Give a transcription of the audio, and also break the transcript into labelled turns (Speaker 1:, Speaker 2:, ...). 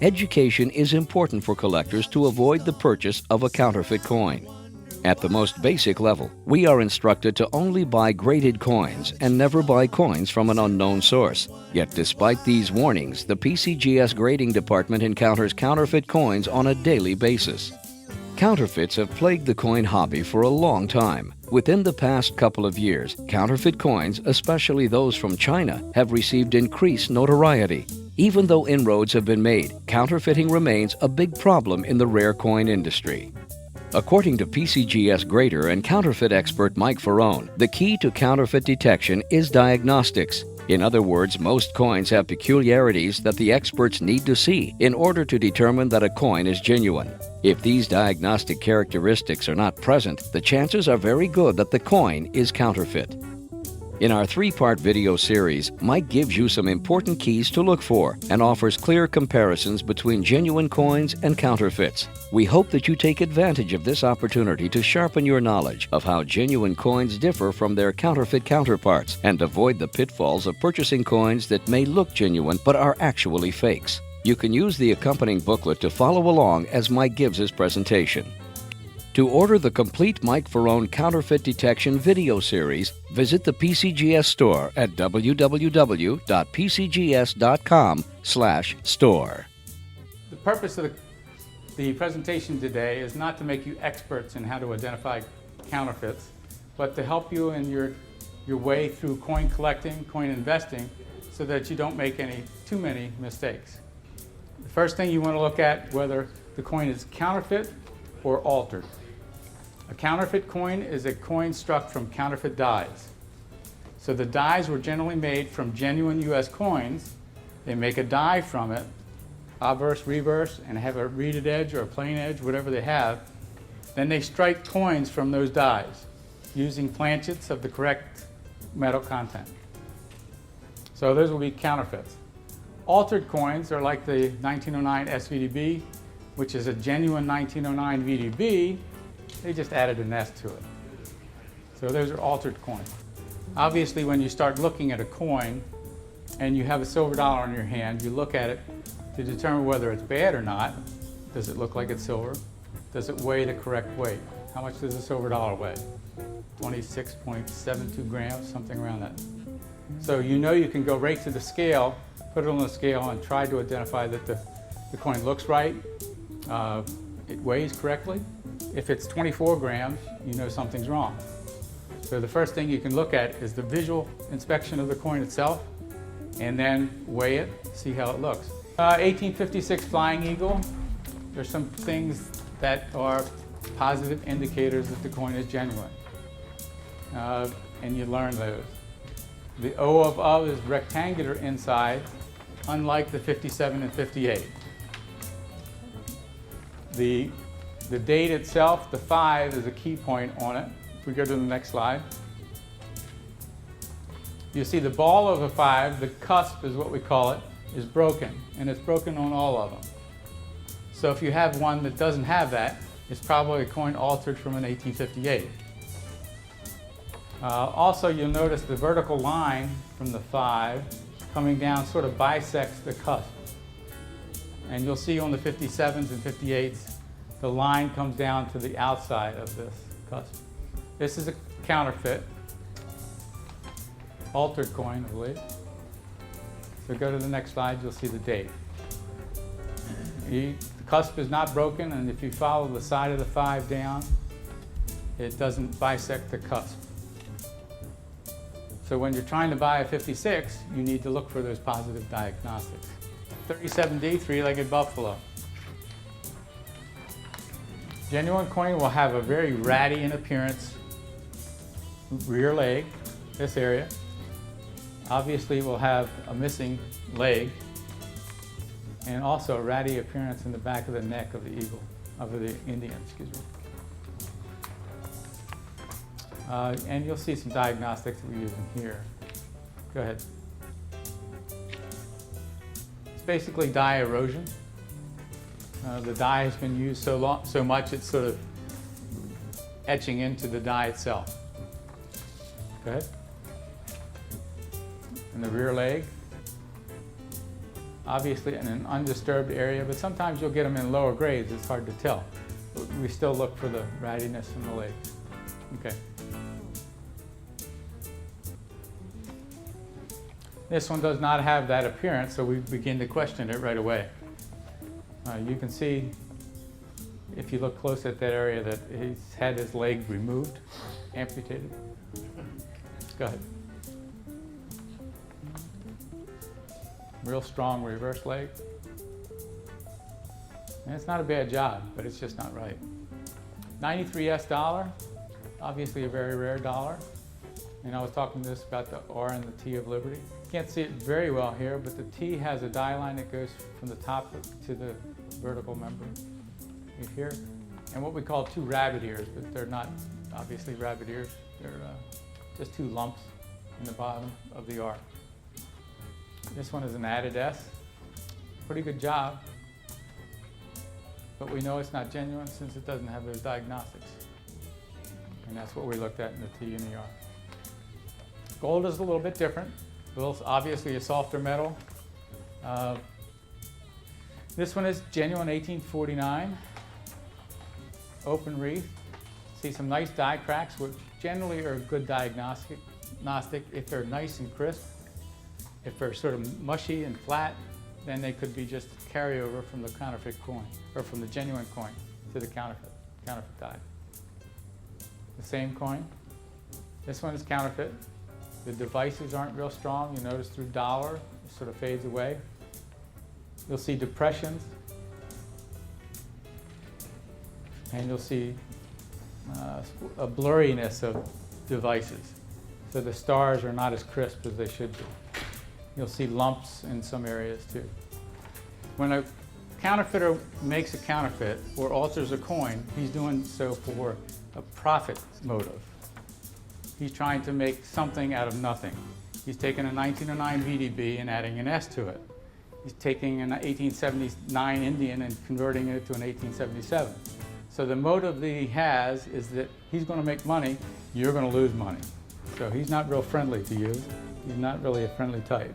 Speaker 1: Education is important for collectors to avoid the purchase of a counterfeit coin. At the most basic level, we are instructed to only buy graded coins and never buy coins from an unknown source. Yet despite these warnings, the PCGS grading department encounters counterfeit coins on a daily basis. Counterfeits have plagued the coin hobby for a long time. Within the past couple of years, counterfeit coins, especially those from China, have received increased notoriety. Even though inroads have been made, counterfeiting remains a big problem in the rare coin industry. According to PCGS grader and counterfeit expert Mike Faraone, the key to counterfeit detection is diagnostics. In other words, most coins have peculiarities that the experts need to see in order to determine that a coin is genuine. If these diagnostic characteristics are not present, the chances are very good that the coin is counterfeit. In our three-part video series, Mike gives you some important keys to look for and offers clear comparisons between genuine coins and counterfeits. We hope that you take advantage of this opportunity to sharpen your knowledge of how genuine coins differ from their counterfeit counterparts and avoid the pitfalls of purchasing coins that may look genuine but are actually fakes. You can use the accompanying booklet to follow along as Mike gives his presentation. To order the complete Mike Faraone Counterfeit Detection video series, visit the PCGS Store at www.pcgs.com/store.
Speaker 2: The purpose of the presentation today is not to make you experts in how to identify counterfeits, but to help you in your way through coin collecting, coin investing, so that you don't make too many mistakes. The first thing you want to look at whether the coin is counterfeit or altered. A counterfeit coin is a coin struck from counterfeit dies. So the dies were generally made from genuine US coins. They make a die from it, obverse, reverse, and have a reeded edge or a plain edge, whatever they have. Then they strike coins from those dies using planchets of the correct metal content. So those will be counterfeits. Altered coins are like the 1909 SVDB, which is a genuine 1909 VDB. They just added an S to it. So those are altered coins. Obviously, when you start looking at a coin and you have a silver dollar in your hand, you look at it to determine whether it's bad or not. Does it look like it's silver? Does it weigh the correct weight? How much does a silver dollar weigh? 26.72 grams, something around that. So you know you can go right to the scale, put it on the scale, and try to identify that the coin looks right, it weighs correctly. If it's 24 grams, you know something's wrong. So the first thing you can look at is the visual inspection of the coin itself, and then weigh it, see how it looks. 1856 Flying Eagle, there's some things that are positive indicators that the coin is genuine, and you learn those. The O of is rectangular inside, unlike the 57 and 58. The date itself, the 5, is a key point on it. If we go to the next slide, you see the ball of a 5, the cusp is what we call it, is broken, and it's broken on all of them. So if you have one that doesn't have that, it's probably a coin altered from an 1858. Also, you'll notice the vertical line from the 5 coming down sort of bisects the cusp. And you'll see on the 57s and 58s, the line comes down to the outside of this cusp. This is a counterfeit, altered coin, I believe. So go to the next slide, you'll see the date. The cusp is not broken, and if you follow the side of the 5 down, it doesn't bisect the cusp. So when you're trying to buy a 56, you need to look for those positive diagnostics. 37D, three-legged buffalo. Genuine coin will have a very ratty in appearance rear leg, this area. Obviously we'll have a missing leg, and also a ratty appearance in the back of the neck of the eagle, of the Indian, excuse me. And you'll see some diagnostics that we're using here. Go ahead. It's basically die erosion. The die has been used so much it's sort of etching into the die itself. Go ahead. And the rear leg. obviously in an undisturbed area, but sometimes you'll get them in lower grades. It's hard to tell. But we still look for the rattiness in the legs. Okay. This one does not have that appearance, so we begin to question it right away. You can see, if you look close at that area, that he's had his leg removed, amputated. Go ahead. Real strong reverse leg. And it's not a bad job, but it's just not right. 93S dollar, obviously a very rare dollar. And I was talking to this about the R and the T of Liberty. Can't see it very well here, but the T has a die line that goes from the top to the vertical member here. And what we call two rabbit ears, but they're not obviously rabbit ears. They're just two lumps in the bottom of the R. This one is an added S. Pretty good job. But we know it's not genuine since it doesn't have those diagnostics. And that's what we looked at in the T and the R. Gold is a little bit different. Obviously a softer metal. This one is genuine 1849. Open wreath. See some nice die cracks, which generally are a good diagnostic if they're nice and crisp. If they're sort of mushy and flat, then they could be just carryover from the counterfeit coin, or from the genuine coin to the counterfeit die. The same coin. This one is counterfeit. The devices aren't real strong. You notice through dollar, it sort of fades away. You'll see depressions. And you'll see a blurriness of devices. So the stars are not as crisp as they should be. You'll see lumps in some areas too. When a counterfeiter makes a counterfeit or alters a coin, he's doing so for a profit motive. He's trying to make something out of nothing. He's taking a 1909 VDB and adding an S to it. He's taking an 1879 Indian and converting it to an 1877. So the motive that he has is that he's going to make money, you're going to lose money. So he's not real friendly to you. He's not really a friendly type.